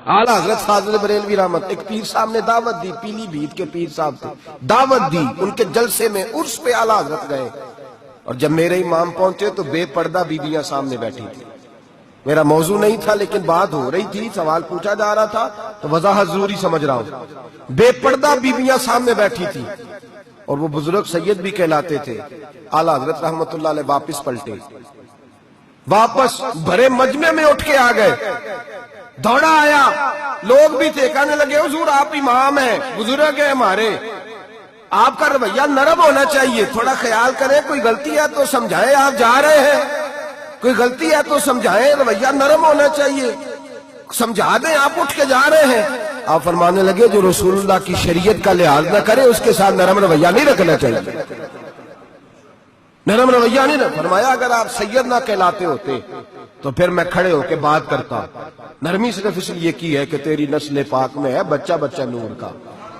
اعلیٰ حضرت فاضل بریلوی رحمت، ایک پیر صاحب نے دعوت دی، پیلی بھیت کے پیر صاحب تھے، دعوت دی، ان کے جلسے میں عرس پہ اعلیٰ حضرت گئے، اور جب میرے امام پہنچے تو بے پردہ بیویاں سامنے بیٹھی تھی۔ میرا موضوع نہیں تھا لیکن بات ہو رہی تھی، سوال پوچھا جا رہا تھا تو وضاحت ضروری سمجھ رہا ہوں۔ بے پردہ بیویاں سامنے بیٹھی تھی، اور وہ بزرگ سید بھی کہلاتے تھے۔ اعلیٰ حضرت رحمت اللہ علیہ واپس پلٹے، واپس بھرے مجمع میں اٹھ کے آ گئے، دوڑا آیا، لوگ بھی تھے، کہنے لگے حضور آپ امام ہیں، بزرگ ہیں ہمارے، آپ کا رویہ نرم ہونا چاہیے، تھوڑا خیال کریں، کوئی غلطی ہے تو سمجھائیں، آپ جا رہے ہیں، کوئی غلطی ہے تو سمجھائیں، رویہ نرم ہونا چاہیے، سمجھا دیں، آپ اٹھ کے جا رہے ہیں۔ آپ فرمانے لگے جو رسول اللہ کی شریعت کا لحاظ نہ کرے اس کے ساتھ نرم رویہ نہیں رکھنا چاہیے، نرم رویہ نہیں رکھنا۔ فرمایا اگر آپ سید نہ کہلاتے ہوتے تو پھر میں کھڑے ہو کے بات کرتا، نرمی صرف اس لیے کی ہے کہ تیری نسل پاک میں ہے بچہ بچہ نور کا۔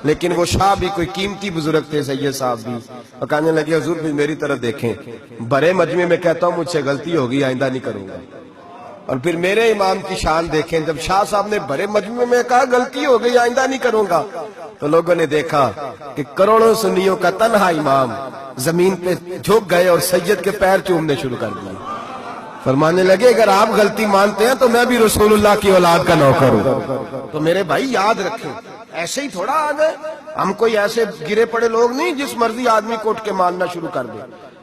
لیکن وہ شاہ بھی کوئی قیمتی بزرگ تھے، سید صاحب بھی، اور کہنے لگے حضور بھی میری طرف دیکھیں، بڑے مجمع میں کہتا ہوں مجھ سے غلطی ہوگی، آئندہ نہیں کروں گا۔ اور پھر میرے امام کی شان دیکھیں، جب شاہ صاحب نے بڑے مجمع میں کہا غلطی ہو گئی آئندہ نہیں کروں گا، تو لوگوں نے دیکھا کہ کروڑوں سنیوں کا تنہا امام زمین پہ جھک گئے اور سید کے پیر چومنے شروع کر دیے۔ فرمانے لگے اگر آپ غلطی مانتے ہیں تو میں بھی رسول اللہ کی اولاد کا نوکر ہوں۔ تو میرے بھائی یاد رکھیں، ایسے ہی تھوڑا آ گئے ہم، کوئی ایسے گرے پڑے لوگ نہیں جس مرضی آدمی کو اٹھ کے ماننا شروع کر دے۔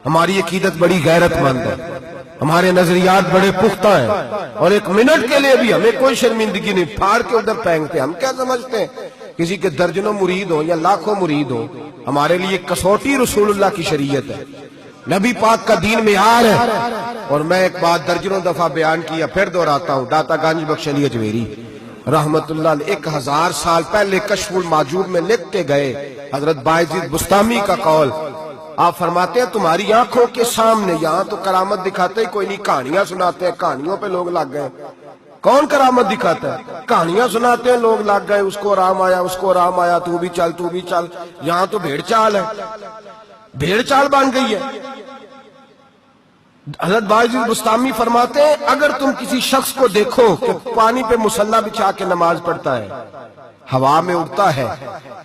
ہماری عقیدت بڑی غیرت مند ہے، ہمارے نظریات بڑے پختہ ہیں، اور ایک منٹ کے لیے بھی ہمیں کوئی شرمندگی نہیں، پھاڑ کے ادھر پھینکتے۔ ہم کیا سمجھتے ہیں کسی کے درجنوں مرید ہوں یا لاکھوں مرید ہوں، ہمارے لیے کسوٹی رسول اللہ کی شریعت ہے، نبی پاک کا دین معیار ہے۔ اور میں ایک بات درجنوں دفعہ بیان کیا، پھر دہراتا ہوں، داتا گنج بخش علی اجمیری رحمت اللہ علیہ 1000 سال پہلے کشف المعجوب میں لکھ کے گئے، حضرت باعزید بستامی کا قول، آپ فرماتے ہیں تمہاری آنکھوں کے سامنے، یہاں تو کرامت دکھاتے ہی کوئی نہیں، کہانیاں سناتے ہیں، کہانیوں پہ لوگ لگ گئے۔ کون کرامت دکھاتا ہے؟ کہانیاں سناتے ہیں، لوگ لگ گئے، اس کو آرام آیا، اس کو آرام آیا، تو بھی چل تو بھی چل۔ یہاں تو بھیڑ چال ہے، بھیڑ چال بن گئی ہے۔ حضرت باعزید بستامی فرماتے ہیں اگر تم کسی شخص کو دیکھو کہ پانی پہ مصلی بچھا کے نماز پڑھتا ہے، ہوا میں اڑتا ہے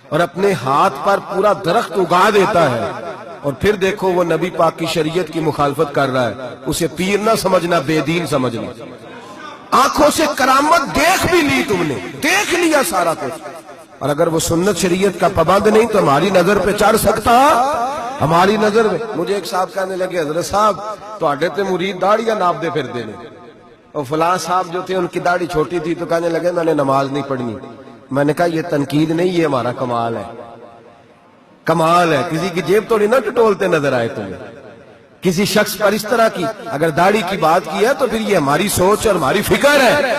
اور اپنے ہاتھ پر پورا درخت اگا دیتا ہے، اور پھر دیکھو وہ نبی پاک کی شریعت کی مخالفت کر رہا ہے، اسے پیر نہ سمجھنا، بے دین سمجھنا۔ آنکھوں سے کرامت دیکھ بھی لی، تم نے دیکھ لیا سارا کچھ، اور اگر وہ سنت شریعت کا پابند نہیں تو ہماری نظر پہ چڑھ سکتا، ہماری نظر میں۔ مجھے ایک صاحب کہنے لگے حضرت صاحب تو آڈے تے مرید داڑیاں ناپ دے پھر دینے، اور فلاں صاحب جو تھے ان کی داڑھی چھوٹی تھی تو کہنے لگے میں نے نماز نہیں پڑھنی۔ میں نے کہا یہ تنقید نہیں، یہ ہمارا کمال ہے، کمال ہے، کسی کی جیب توڑی نہ ٹٹولتے نظر آئے تمہیں، کسی شخص پر اس طرح کی اگر داڑھی کی بات کی ہے تو پھر یہ ہماری سوچ اور ہماری فکر ہے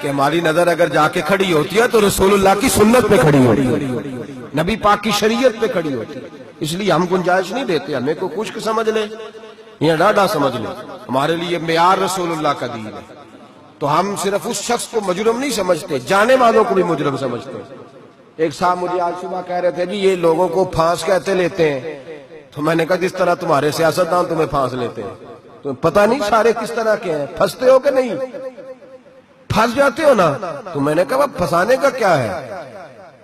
کہ ہماری نظر اگر جا کے کھڑی ہوتی ہے تو رسول اللہ کی سنت پہ کھڑی ہوتی ہے، نبی پاک کی شریعت پہ کھڑی ہوتی ہے۔ اس لیے ہم گنجائش نہیں دیتے، ہمیں کو خشک سمجھ لے یا ڈاڈا سمجھ لے، ہمارے لیے معیار رسول اللہ کا دین ہے۔ تو ہم صرف اس شخص کو مجرم نہیں سمجھتے، جانے والوں کو بھی مجرم سمجھتے۔ ایک صاحب مجھے آج صبح کہہ رہے تھے جی یہ لوگوں کو پھانس کہتے لیتے ہیں، تو میں نے کہا جس طرح تمہارے سیاستدان تمہیں پھانس لیتے ہیں، تو پتہ نہیں سارے کس طرح کے ہیں، پھنستے ہو کہ نہیں، پھنس جاتے ہو نا۔ تو میں نے کہا پھنسانے کا کیا ہے،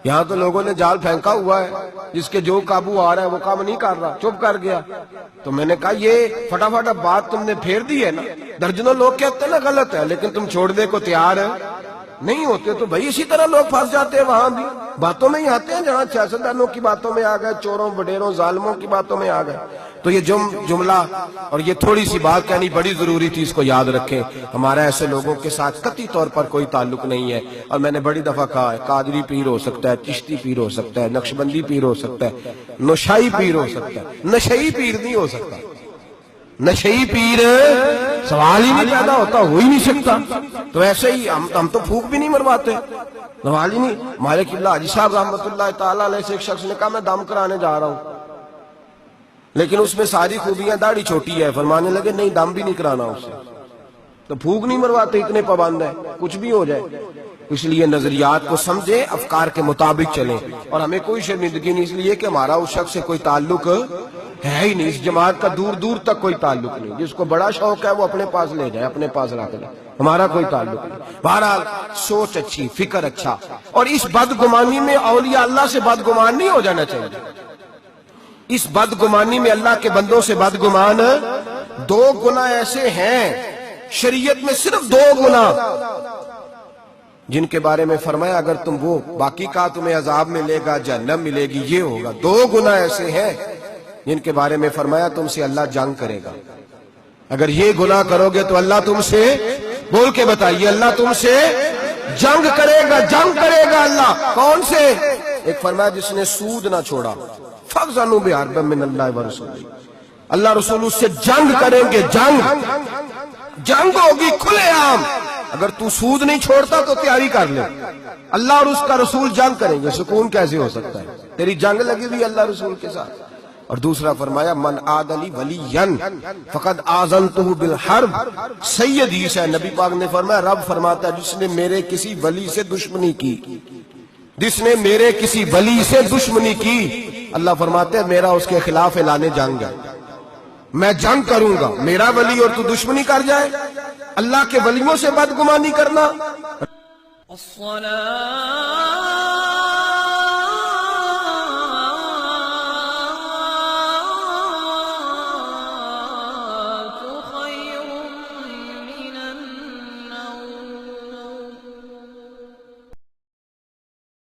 یہاں تو لوگوں نے جال پھینکا ہوا ہے، جس کے جو قابو آ رہا ہے وہ کام نہیں کر رہا، چپ کر گیا۔ تو میں نے کہا یہ فٹافٹ بات تم نے پھیر دی ہے نا، درجنوں لوگ کہتے ہیں نا غلط ہے، لیکن تم چھوڑنے کو تیار ہے نہیں ہوتے، تو بھائی اسی طرح لوگ پھنس جاتے ہیں، وہاں بھی باتوں میں ہی آتے ہیں، جہاں سیاستدانوں کی باتوں میں آ گئے، چوروں وڈیروں ظالموں کی باتوں میں آ گئے۔ تو یہ جملہ اور یہ تھوڑی سی بات کہنی بڑی ضروری تھی، اس کو یاد رکھیں، ہمارا ایسے لوگوں کے ساتھ قطعی طور پر کوئی تعلق نہیں ہے۔ اور میں نے بڑی دفعہ کہا ہے قادری پیر ہو سکتا ہے، چشتی پیر ہو سکتا ہے، نقشبندی پیر ہو سکتا ہے، نوشائی پیر ہو سکتا ہے، نشئی پیر نہیں ہو سکتا۔ نشئی پیر سوال ہی نہیں پیدا ہوتا، ہو ہی نہیں سکتا۔ تو ایسے ہی ہم تو پھونک بھی نہیں مرواتے، سوال ہی نہیں۔ ہمارے قبلہ حاجی صاحب رحمت اللہ تعالیٰ علیہ سے ایک شخص نے کہا میں دم کرانے جا رہا ہوں، لیکن اس میں ساری خوبیاں، داڑھی چھوٹی ہے، فرمانے لگے نہیں دم بھی نہیں کرانا اسے، تو پھونک نہیں مرواتے، اتنے پابند ہیں، کچھ بھی ہو جائے۔ اس لیے نظریات کو سمجھیں، افکار کے مطابق چلیں، اور ہمیں کوئی شرمندگی نہیں اس لیے کہ ہمارا اس شخص سے کوئی تعلق ہے ہی نہیں، اس جماعت کا دور دور تک کوئی تعلق نہیں. جس کو بڑا شوق ہے وہ اپنے پاس لے جائے، اپنے پاس رکھ لے، ہمارا کوئی تعلق نہیں. بہرحال سوچ اچھی، فکر اچھا، اور اس بدگمانی میں اولیاء اللہ سے بدگمان نہیں ہو جانا چاہیے. اس بدگمانی میں اللہ کے بندوں سے بدگمان. دو گناہ ایسے ہیں شریعت میں، صرف دو گناہ جن کے بارے میں فرمایا اگر تم وہ باقی کا تمہیں عذاب ملے گا، جہنم ملے گی، یہ ہوگا. دو گناہ ایسے ہیں جن کے بارے میں فرمایا تم سے اللہ جنگ کرے گا. اگر یہ گناہ کرو گے تو اللہ تم سے، بول کے بتائیے، اللہ تم سے جنگ کرے گا. جنگ کرے گا اللہ کون سے؟ ایک فرمایا جس نے سود نہ چھوڑا، فَأْذَنُوا بِحَرْبٍ مِّنَ اللَّهِ وَرَسُولِهِ. اللہ رسول اس سے جنگ کریں گے. جنگ ہوگی کھلے عام. اگر تو سود نہیں چھوڑتا تو تیاری کر لے، اللہ اور اس کا رسول جنگ کریں گے. سکون کیسے ہو سکتا ہے؟ تیری جنگ لگی ہوئی اللہ رسول کے ساتھ. اور دوسرا فرمایا من عاد لی ولیا فقد آذنتہ بالحرب. سید حدیث ہے، نبی پاک نے فرمایا، رب فرماتا ہے جس نے میرے کسی ولی سے دشمنی کی، جس نے میرے کسی ولی سے دشمنی کی، اللہ فرماتے ہیں میرا اس کے خلاف اعلان جنگ ہے، میں جنگ کروں گا. میرا ولی اور تو دشمنی کر جائے، اللہ کے ولیوں سے بدگمانی کرنا.